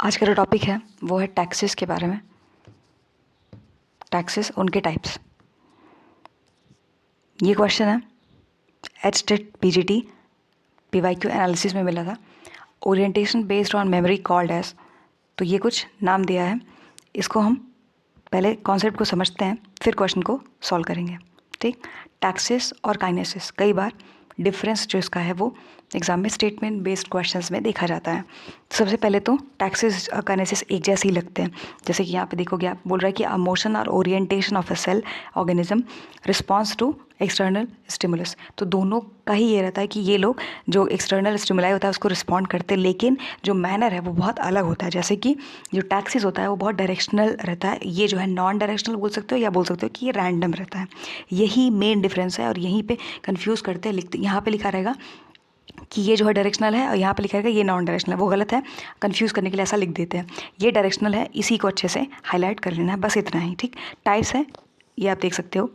आज का जो टॉपिक है वो है टैक्सेस के बारे में। टैक्सेस, उनके टाइप्स। ये क्वेश्चन है HTET PGT PYQ एनालिसिस में मिला था। Orientation based on memory called as. तो ये कुछ नाम दिया है, इसको हम पहले कॉन्सेप्ट को समझते हैं फिर क्वेश्चन को सॉल्व करेंगे। ठीक, टैक्सेस और काइनेसिस कई बार डिफरेंस जो इसका है वो एग्जाम में स्टेटमेंट बेस्ड क्वेश्चंस में देखा जाता है। तो सबसे पहले तो टैक्सेस और काइनेसिस एक जैसे ही लगते हैं। जैसे कि यहाँ पे देखोगे, आप बोल रहा है कि अ मोशन और orientation of a cell organism response to external stimulus. तो दोनों का ही ये रहता है कि ये लोग जो एक्सटर्नल स्टिमुलाई होता है उसको रिस्पॉन्ड करते हैं, लेकिन जो मैनर है वो बहुत अलग होता है। जैसे कि जो टैक्सेस होता है वो बहुत डायरेक्शनल रहता है, ये जो है नॉन डायरेक्शनल बोल सकते हो या बोल सकते हो कि ये रैंडम रहता है। यही मेन डिफरेंस है और यहीं पे कंफ्यूज करते हैं। लिखते यहाँ पे लिखा रहेगा कि ये जो है डायरेक्शनल है और यहाँ पे लिखा रहेगा ये नॉन डायरेक्शनल है, वो गलत है। कंफ्यूज करने के लिए ऐसा लिख देते हैं। ये डायरेक्शनल है, इसी को अच्छे से हाईलाइट कर लेना है, बस इतना ही। ठीक, टाइप्स है ये आप देख सकते हो।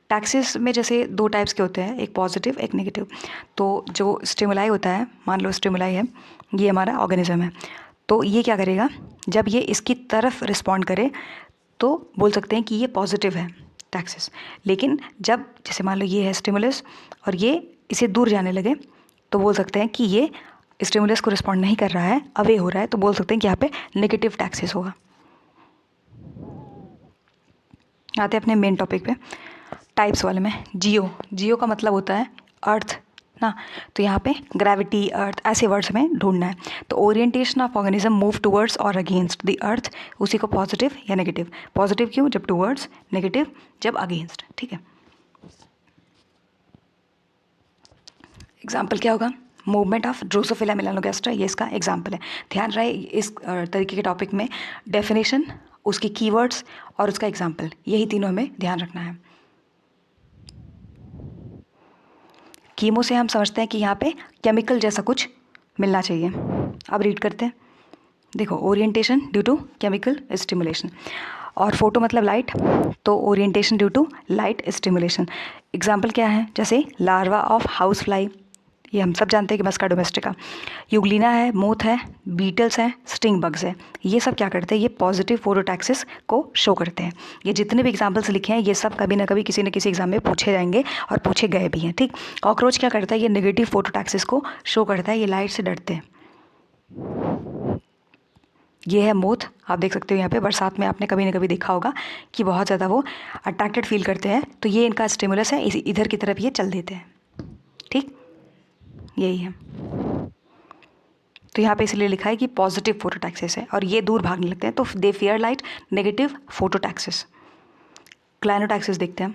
टैक्सेस में जैसे दो टाइप्स के होते हैं, एक पॉजिटिव एक नेगेटिव। तो जो स्टिमुलाई होता है, मान लो स्टिमुलाई है, ये हमारा ऑर्गेनिज्म है, तो ये क्या करेगा, जब ये इसकी तरफ रिस्पॉन्ड करे तो बोल सकते हैं कि ये पॉजिटिव है टैक्सेस। लेकिन जब जैसे मान लो ये है स्टिमुलस और ये इसे दूर जाने लगे तो बोल सकते हैं कि ये स्टिमुलस को रिस्पॉन्ड नहीं कर रहा है, अवे हो रहा है, तो बोल सकते हैं कि यहाँ पे नेगेटिव टैक्सेस होगा। आते हैं अपने मेन टॉपिक पे, टाइप्स वाले में। जियो का मतलब होता है अर्थ ना, तो यहाँ पे ग्रेविटी, अर्थ, ऐसे वर्ड्स में ढूंढना है। तो orientation of organism move towards और अगेंस्ट द अर्थ, उसी को पॉजिटिव या नेगेटिव। पॉजिटिव क्यों, जब टुवर्ड्स, नेगेटिव जब अगेंस्ट। ठीक है, एग्जाम्पल क्या होगा, मूवमेंट ऑफ ड्रोसोफिला मेलानोगास्ट्रा, ये इसका एग्जाम्पल है। ध्यान रहे इस तरीके के टॉपिक में डेफिनेशन, उसके कीवर्ड्स और उसका एग्जाम्पल, यही तीनों हमें ध्यान रखना है। कीमो से हम समझते हैं कि यहाँ पे केमिकल जैसा कुछ मिलना चाहिए। अब रीड करते हैं, देखो, orientation due to chemical stimulation, और फोटो मतलब लाइट, तो orientation due to light stimulation. Example क्या है, जैसे लार्वा ऑफ हाउस फ्लाई, ये हम सब जानते हैं कि मस्का डोमेस्टिका। यूग्लिना है, मोथ है, बीटल्स हैं, स्टिंग बग्स है। ये सब क्या करते हैं, ये पॉजिटिव फोटोटैक्सिस को शो करते हैं। ये जितने भी एग्जाम्पल्स लिखे हैं ये सब कभी ना कभी किसी न किसी एग्जाम में पूछे जाएंगे और पूछे गए भी हैं। ठीक, कॉकरोच क्या करता है, ये नेगेटिव फोटोटैक्सिस को शो करता है, ये लाइट से डरते हैं। ये है मोथ, आप देख सकते हो यहाँ पे, बरसात में आपने कभी ना कभी देखा होगा कि बहुत ज़्यादा वो अट्रैक्टेड फील करते हैं, तो ये इनका स्टिमुलस है, इधर की तरफ ये चल देते हैं। ठीक, यही है। तो यहाँ पे इसलिए लिखा है कि पॉजिटिव फोटोटैक्सिस है और ये दूर भागने लगते हैं, तो they fear light, negative phototaxis. Clinotaxis देखते हैं,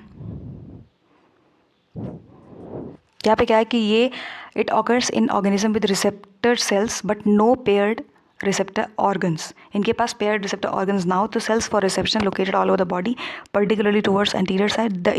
यहाँ पे क्या है कि ये it occurs in organism with receptor cells but no paired receptor organs. इनके पास पेयर्ड रिसेप्टर ऑर्गन्स ना हो, तो cells for reception located all over the body, particularly towards anterior side. The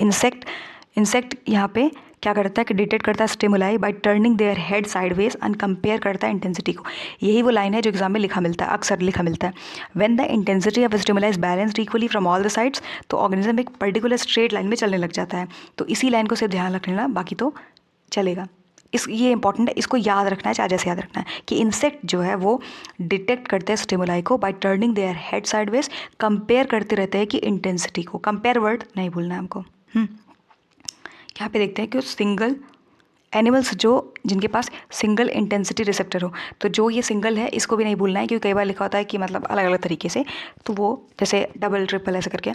insect यहाँ पे क्या करता है कि डिटेक्ट करता है stimuli by turning their head sideways and compare करता है इंटेंसिटी को। यही वो लाइन है जो एग्जाम में लिखा मिलता है, अक्सर लिखा मिलता है। When the intensity of stimuli is balanced equally from all the sides, तो ऑर्गेनिज्म एक पर्टिकुलर स्ट्रेट लाइन में चलने लग जाता है। तो इसी लाइन को सिर्फ ध्यान रख लेना, बाकी तो चलेगा। ये इंपॉर्टेंट है, इसको याद रखना है, चाहे जैसे याद रखना है कि इंसेक्ट जो है वो डिटेक्ट करते हैं स्टिमुलाई को bye turning their head sideways, compare करते रहते हैं कि इंटेंसिटी को। कंपेयर वर्ड नहीं भूलना है हमको। यहाँ पे देखते हैं कि सिंगल एनिमल्स जो जिनके पास सिंगल इंटेंसिटी रिसेप्टर हो, तो जो ये सिंगल है इसको भी नहीं भूलना है, क्योंकि कई बार लिखा होता है कि मतलब अलग अलग तरीके से, तो वो जैसे डबल ट्रिपल ऐसे करके।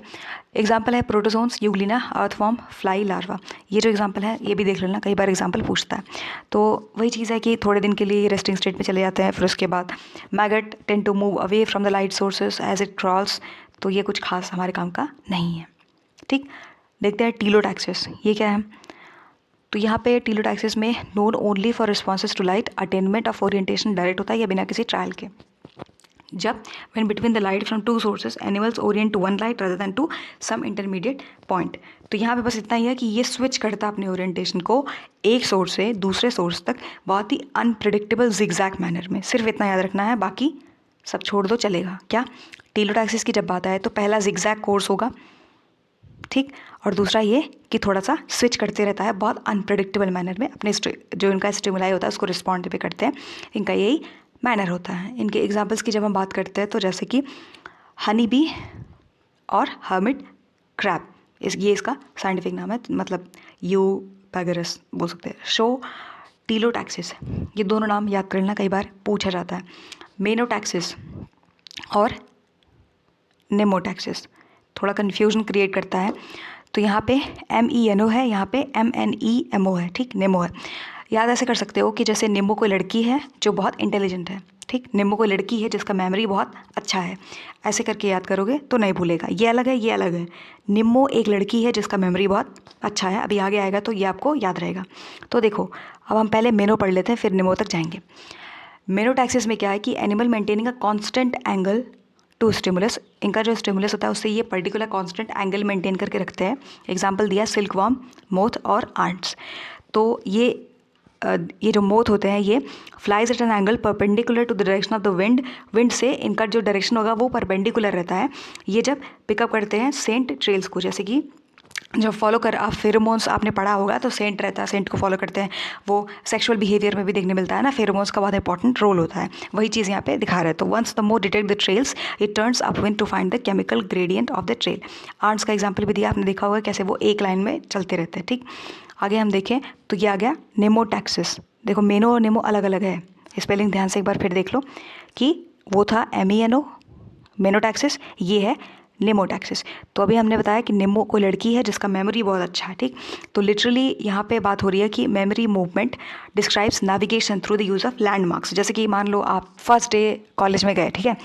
एग्जाम्पल है protozoans, Euglena, earthworm, fly, larva. ये जो एग्जाम्पल है ये भी देख लेना, कई बार एग्जाम्पल पूछता है। तो वही चीज़ है कि थोड़े दिन के लिए रेस्टिंग स्टेट में चले जाते हैं, फिर उसके बाद maggot tend to move away from the light sources as it crawls. तो ये कुछ खास हमारे काम का नहीं है। ठीक, देखते हैं टीलोटैक्सिस, ये क्या है। तो यहाँ पे टीलोटैक्सिस में known only for responses to light, attainment of orientation direct होता है या बिना किसी ट्रायल के। जब when between the light from two sources animals orient to one light rather than to some intermediate point. तो यहाँ पे बस इतना ही है कि ये स्विच करता है अपने ओरिएंटेशन को एक सोर्स से दूसरे सोर्स तक बहुत ही अनप्रिडिक्टेबल जिगजैग मैनर में। सिर्फ इतना याद रखना है, बाकी सब छोड़ दो चलेगा। क्या, टीलोटैक्सिस की जब बात आए तो पहला जिगजैग कोर्स होगा, ठीक, और दूसरा ये कि थोड़ा सा स्विच करते रहता है बहुत अनप्रेडिक्टेबल मैनर में, अपने जो इनका स्टिमुलाई होता है उसको रिस्पॉन्ड पे करते हैं। इनका यही मैनर होता है। इनके एग्जाम्पल्स की जब हम बात करते हैं तो जैसे कि हनी बी और हर्मिट क्रैब, ये इसका साइंटिफिक नाम है, मतलब यूपैगरस बोल सकते हैं। शो टीलोटैक्सिस, ये दोनों नाम याद कर लेना, कई बार पूछा जाता है। मेनोटैक्सिस और नेमोटैक्सिस, थोड़ा कन्फ्यूजन क्रिएट करता है। तो यहाँ पे MENO है, यहाँ पे MNEMO है, ठीक, नेमो है। याद ऐसे कर सकते हो कि जैसे निम्बू कोई लड़की है जो बहुत इंटेलिजेंट है, ठीक, निम्बू कोई लड़की है जिसका मेमोरी बहुत अच्छा है, ऐसे करके याद करोगे तो नहीं भूलेगा। ये अलग है, ये अलग है। निम्बू एक लड़की है जिसका मेमोरी बहुत अच्छा है, अभी आगे आएगा तो ये आपको याद रहेगा। तो देखो, अब हम पहले मेनो पढ़ लेते हैं, फिर निम्बू तक जाएंगे। मेनोटैक्सिस में क्या है कि animal maintaining a constant angle to stimulus, इनका जो स्टिमुलस होता है उससे ये पर्टिकुलर कांस्टेंट एंगल मेंटेन करके रखते हैं। एग्जांपल दिया सिल्क वर्म, मोथ और आंट्स। तो ये जो मोथ होते हैं ये flies at an angle perpendicular to the direction of the wind से इनका जो डायरेक्शन होगा वो परपेंडिकुलर रहता है। ये जब पिकअप करते हैं सेंट ट्रेल्स को, जैसे कि जब फॉलो कर, आप फेरोमोन्स आपने पढ़ा होगा तो सेंट रहता है, सेंट को फॉलो करते हैं, वो सेक्सुअल बिहेवियर में भी देखने मिलता है ना, फेरोमोन्स का बहुत इंपॉर्टेंट रोल होता है। वही चीज़ यहाँ पे दिखा रहा है। तो once the moth detect the trails it turns upwind to find the chemical gradient of the trail. Ants का एग्जाम्पल भी दिया, आपने देखा होगा कैसे वो एक लाइन में चलते रहते हैं, ठीक। आगे हम देखें तो ये आ गया नेमोटैक्सिस। देखो मेनो और नेमो अलग अलग है, स्पेलिंग ध्यान से एक बार फिर देख लो कि वो था MENO मेनोटैक्सिस, ये है नेमोटैक्सिस। तो अभी हमने बताया कि नेमो कोई लड़की है जिसका मेमोरी बहुत अच्छा है, ठीक। तो लिटरली यहाँ पे बात हो रही है कि memory movement describes navigation through the use of landmarks. जैसे कि मान लो आप फर्स्ट डे कॉलेज में गए, ठीक है,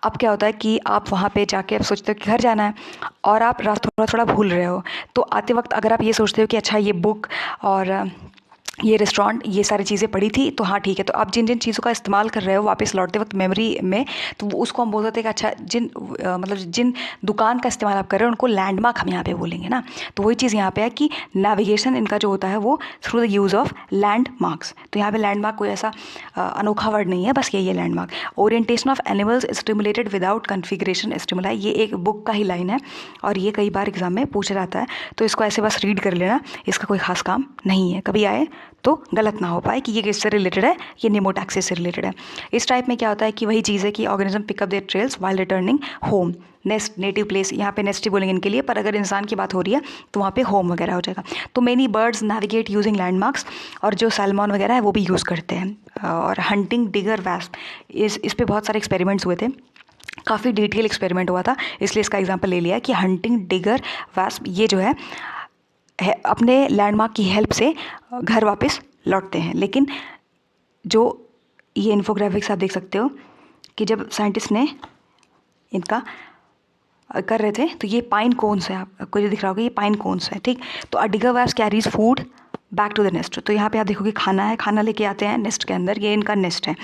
अब क्या होता है कि आप वहाँ पे जाके आप सोचते हो कि घर जाना है और आप रास्ता थोड़ा थोड़ा भूल रहे हो। तो आते वक्त अगर आप ये सोचते हो कि अच्छा ये बुक और ये रेस्टोरेंट ये सारी चीज़ें पड़ी थी तो हाँ ठीक है, तो आप जिन जिन चीज़ों का इस्तेमाल कर रहे हो वापस लौटते वक्त मेमोरी में, तो उसको हम बोल सकते हैं कि अच्छा मतलब जिन दुकान का इस्तेमाल आप कर रहे हो उनको लैंडमार्क हम यहाँ पे बोलेंगे ना। तो वही चीज़ यहाँ पे है कि नेविगेशन इनका जो होता है वो through the use of landmarks. तो यहाँ पे लैंडमार्क कोई ऐसा अनोखा वर्ड नहीं है, बस यही है landmark. Orientation of animals stimulated without configuration stimuli, ये एक बुक का ही लाइन है और ये कई बार एग्जाम में पूछा जाता है, तो इसको ऐसे बस रीड कर लेना, इसका कोई खास काम नहीं है, कभी आए तो गलत ना हो पाए कि ये किससे रिलेटेड है, ये नेमोटैक्सिस से रिलेटेड है। इस टाइप में क्या होता है कि वही चीज़ है कि organism pick up their trails while returning home, nest, native place, यहाँ पे नेस्ट ही बोलेंगे इनके लिए, पर अगर इंसान की बात हो रही है तो वहाँ पे होम वगैरह हो जाएगा। तो many birds navigate using landmarks, और जो सैल्मन वगैरह है वो भी यूज़ करते हैं। और हंटिंग डिगर वैस्प, इस पे बहुत सारे एक्सपेरिमेंट्स हुए थे, काफ़ी डिटेल एक्सपेरिमेंट हुआ था, इसलिए इसका एग्जाम्पल ले लिया कि हंटिंग डिगर वैस्प ये जो है अपने लैंडमार्क की हेल्प से घर वापस लौटते हैं। लेकिन जो ये इन्फोग्राफिक्स आप देख सकते हो कि जब साइंटिस्ट ने इनका कर रहे थे तो ये पाइन कोन्स है, आपको जो दिख रहा होगा ये पाइन कोन्स है, ठीक। तो digger wasp carries food back to the nest, तो यहाँ पे आप देखोगे खाना है, खाना लेके आते हैं नेस्ट के अंदर, ये इनका नेस्ट है।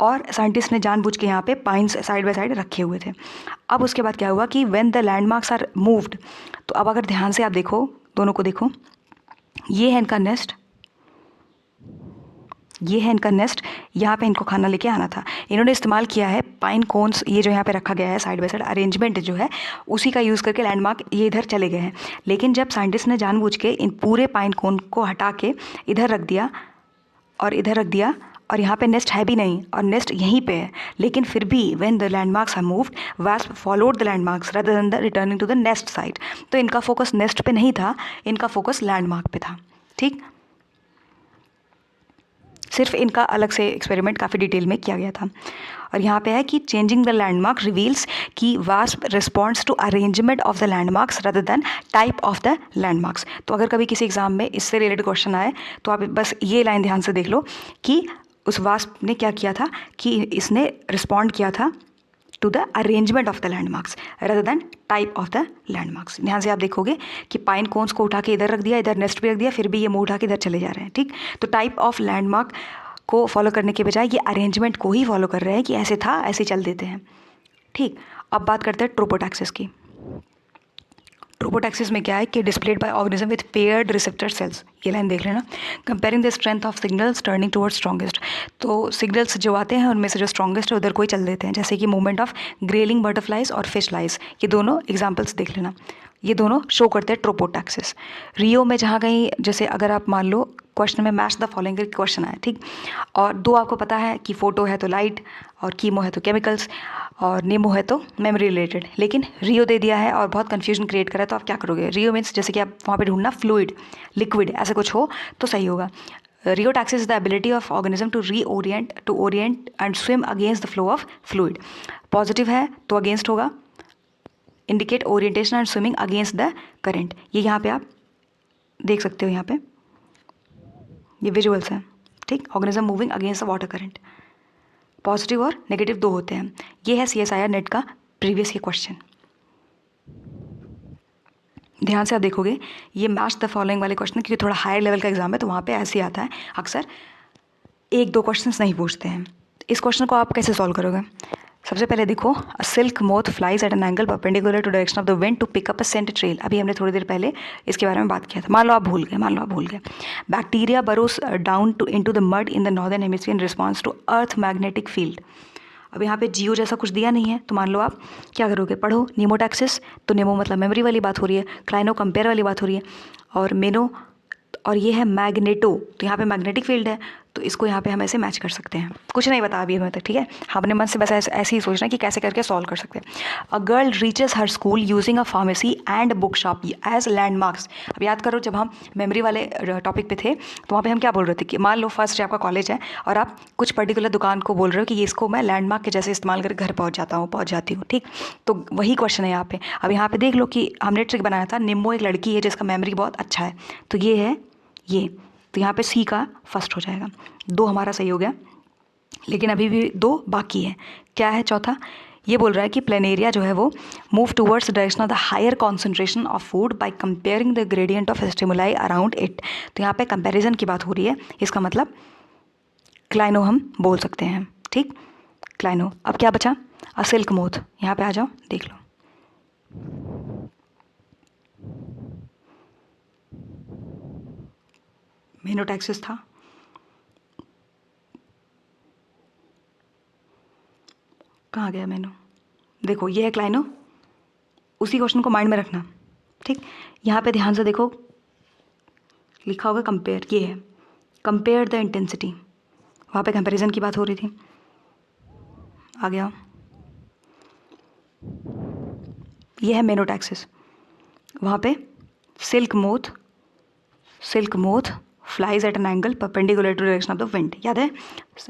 और साइंटिस्ट ने जानबूझ के यहाँ पे पाइन्स साइड बाय साइड रखे हुए थे। अब उसके बाद क्या हुआ कि when the landmarks are moved, तो अब अगर ध्यान से आप देखो, दोनों को देखो, ये है इनका नेस्ट, ये है इनका नेस्ट, यहाँ पे इनको खाना लेके आना था। इन्होंने इस्तेमाल किया है पाइन कोन्स, ये जो यहाँ पे रखा गया है साइड बाय साइड अरेंजमेंट जो है उसी का यूज़ करके लैंडमार्क ये इधर चले गए हैं। लेकिन जब साइंटिस्ट ने जानबूझ के इन पूरे पाइन कोन को हटा के इधर रख दिया और इधर रख दिया, और यहाँ पे नेस्ट है भी नहीं और नेस्ट यहीं पे है, लेकिन फिर भी when the landmarks are moved wasp followed the landmarks rather than the returning to the nest side. तो इनका फोकस नेस्ट पे नहीं था, इनका फोकस लैंडमार्क पे था, ठीक। सिर्फ इनका अलग से एक्सपेरिमेंट काफ़ी डिटेल में किया गया था। और यहाँ पे है कि चेंजिंग द लैंडमार्क रिवील्स कि wasp responds to arrangement of the landmarks rather than type of the landmarks. तो अगर कभी किसी एग्जाम में इससे रिलेटेड क्वेश्चन आए तो आप बस ये लाइन ध्यान से देख लो कि उस वास्प ने क्या किया था कि इसने रिस्पॉन्ड किया था to the arrangement of the landmarks rather than type of the landmarks. ध्यान से आप देखोगे कि पाइन कोन्स को उठा के इधर रख दिया, इधर नेस्ट पे रख दिया, फिर भी ये मुँह उठा के इधर चले जा रहे हैं, ठीक। तो टाइप ऑफ लैंडमार्क को फॉलो करने के बजाय ये अरेंजमेंट को ही फॉलो कर रहे हैं कि ऐसे था ऐसे चल देते हैं, ठीक। अब बात करते हैं ट्रोपोटैक्सिस की। ट्रोपोटैक्सिस में क्या है कि displayed bye organism with paired receptor cells, ये लाइन देख लेना। Comparing the strength of signals turning towards strongest, तो सिग्नल्स जो आते हैं उनमें से जो स्ट्रॉन्गेस्ट है उधर को ही चल देते हैं, जैसे कि मूवमेंट ऑफ ग्रेलिंग बटरफ्लाइज और फिश लाइज, ये दोनों एग्जाम्पल्स देख लेना, ये दोनों शो करते हैं ट्रोपोटैक्सिस। रियो में जहाँ कहीं जैसे अगर आप मान लो क्वेश्चन में मैच द फॉलोइंग करके क्वेश्चन आया, ठीक। और दो आपको पता है कि फोटो है तो लाइट, और कीमो है तो केमिकल्स, और नेमो है तो मेमोरी रिलेटेड। लेकिन रियो दे दिया है और बहुत कन्फ्यूजन क्रिएट करा है, तो आप क्या करोगे? रियो मीन्स जैसे कि आप वहाँ पे ढूंढना फ्लूइड, लिक्विड, ऐसा कुछ हो तो सही होगा। Rheotaxis is the ability of organism to orient and swim against the flow of fluid. Positive है तो अगेंस्ट होगा, indicate orientation and swimming against the current. ये यहाँ पे आप देख सकते हो, यहाँ पे ये विजुअल्स हैं, ठीक। Organism moving against the water current. Positive और नेगेटिव दो होते हैं। ये है CSIR नेट का प्रीवियस ये क्वेश्चन। ध्यान से आप देखोगे ये मैच द फॉलोइंग वाले क्वेश्चन, क्योंकि थोड़ा हायर लेवल का एग्जाम है तो वहाँ पे ऐसे ही आता है, अक्सर एक दो क्वेश्चंस नहीं पूछते हैं। इस क्वेश्चन को आप कैसे सॉल्व करोगे? सबसे पहले देखो, a silk moth flies at an angle perpendicular to direction of the wind to pick up a scent trail. अभी हमने थोड़ी देर पहले इसके बारे में बात किया था। मान लो आप भूल गए। Bacteria burrows down to into the mud in the northern hemisphere in response to earth magnetic field. अब यहाँ पे जियो जैसा कुछ दिया नहीं है, तो मान लो आप क्या करोगे? पढ़ो नीमोटैक्सिस, तो नेमो मतलब मेमोरी वाली बात हो रही है, क्लाइनो कंपेयर वाली बात हो रही है, और मेनो, और ये है मैग्नेटो, तो यहाँ पे मैग्नेटिक फील्ड है, तो इसको यहाँ पे हम ऐसे मैच कर सकते हैं। कुछ नहीं बता अभी हमें तक, ठीक है। हाँ, अपने मन से बस ऐसे ही सोचना कि कैसे करके सॉल्व कर सकते हैं। A girl reaches her school using a pharmacy and book shop as landmarks. अब याद करो, जब हम मेमोरी वाले टॉपिक पे थे तो वहाँ पे हम क्या बोल रहे थे कि मान लो फर्स्ट आपका कॉलेज है और आप कुछ पर्टिकुलर दुकान को बोल रहे हो कि ये इसको मैं लैंडमार्क के जैसे इस्तेमाल करके घर पहुँच जाती हूँ, ठीक। तो वही क्वेश्चन है यहाँ पे। अब यहाँ पे देख लो कि हमने ट्रिक बनाया था, निम्मो एक लड़की है जिसका मेमोरी बहुत अच्छा है, तो ये है ये, तो यहाँ पे C का फर्स्ट हो जाएगा। दो हमारा सही हो गया, लेकिन अभी भी दो बाकी है। क्या है चौथा? ये बोल रहा है कि प्लेनेरिया जो है वो move towards direction of the higher concentration of food by comparing the gradient of stimuli around it. तो यहाँ पे कंपैरिजन की बात हो रही है, इसका मतलब क्लाइनो हम बोल सकते हैं, ठीक। क्लाइनो। अब क्या बचा? अ सिल्क मोथ। यहाँ पे आ जाओ, देख लो। मेनोटैक्सिस था, कहाँ गया मेनो? देखो ये है क्लाइनो, उसी क्वेश्चन को माइंड में रखना, ठीक। यहाँ पे ध्यान से देखो, लिखा होगा कंपेयर, ये है कंपेयर द इंटेंसिटी, वहाँ पे कंपैरिजन की बात हो रही थी। आ गया, ये है मेनोटैक्सिस, वहाँ पे silk moth flies at an angle perpendicular to direction of the wind, याद है,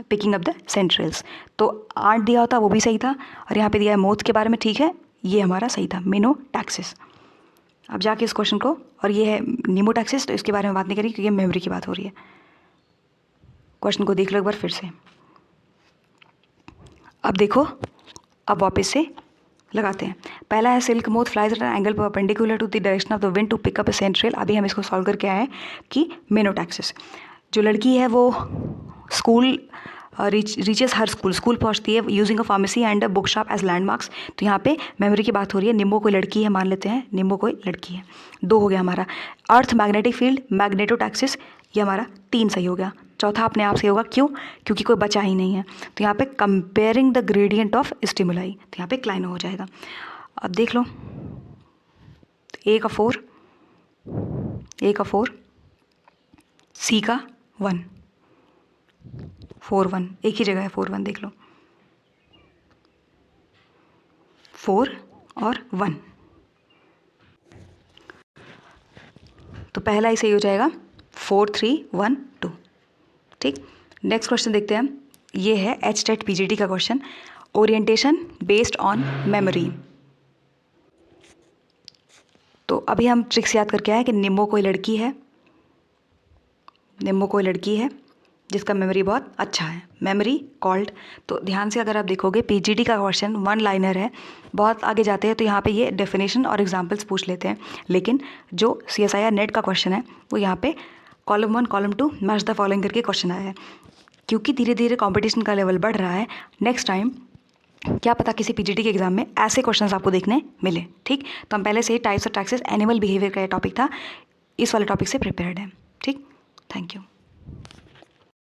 पिकिंग अप द सेंट्रल्स। तो 8 दिया होता वो भी सही था, और यहाँ पे दिया है मोथ के बारे में, ठीक है, ये हमारा सही था, मेनोटैक्सिस। अब जाके इस क्वेश्चन को, और ये है नीमोटैक्सिस, तो इसके बारे में बात नहीं करेंगे क्योंकि मेमोरी की बात हो रही है। क्वेश्चन को देख लो एक बार फिर से। अब देखो, अब वापस से लगाते हैं। पहला है silk moth flies at an angle perpendicular to the direction of the wind to pick up a central. अभी हम इसको सॉल्व करके आए हैं कि मेनोटैक्सिस, जो लड़की है वो स्कूल रीचेस हर स्कूल पहुंचती है using a pharmacy and a book shop as landmarks. तो यहाँ पे मेमोरी की बात हो रही है, निम्बो कोई लड़की है, मान लेते हैं निम्बो कोई लड़की है, 2 हो गया हमारा। अर्थ मैग्नेटिक फील्ड मैग्नेटोटैक्सिस, ये हमारा 3 सही हो गया। चौथा अपने आप से होगा, क्यों? क्योंकि कोई बचा ही नहीं है। तो यहाँ पे comparing the gradient of stimuli, तो यहाँ पे क्लाइनो हो जाएगा। अब देख लो, A का 4, C का 1, 4 1 एक ही जगह है, 4 1 देख लो, 4 और 1, तो पहला ही सही हो जाएगा, 4 3 1 2, ठीक। नेक्स्ट क्वेश्चन देखते हैं हम। ये है HTET PGT का question, orientation based on memory. तो अभी हम ट्रिक्स याद करके आए कि निम्बो कोई लड़की है जिसका मेमोरी बहुत अच्छा है, मेमोरी कॉल्ड। तो ध्यान से अगर आप देखोगे PGT का क्वेश्चन 1 लाइनर है, बहुत आगे जाते हैं तो यहाँ पे ये डेफिनेशन और एग्जांपल्स पूछ लेते हैं, लेकिन जो CSIR नेट का क्वेश्चन है वो यहाँ पे column 1 column 2 match the following करके क्वेश्चन आया है। क्योंकि धीरे धीरे कंपटीशन का लेवल बढ़ रहा है, नेक्स्ट टाइम क्या पता किसी PGT के एग्जाम में ऐसे क्वेश्चंस आपको देखने मिले, ठीक। तो हम पहले से ही types of taxes animal behaviour का ये टॉपिक था, इस वाले टॉपिक से प्रिपेयर्ड है, ठीक। Thank you.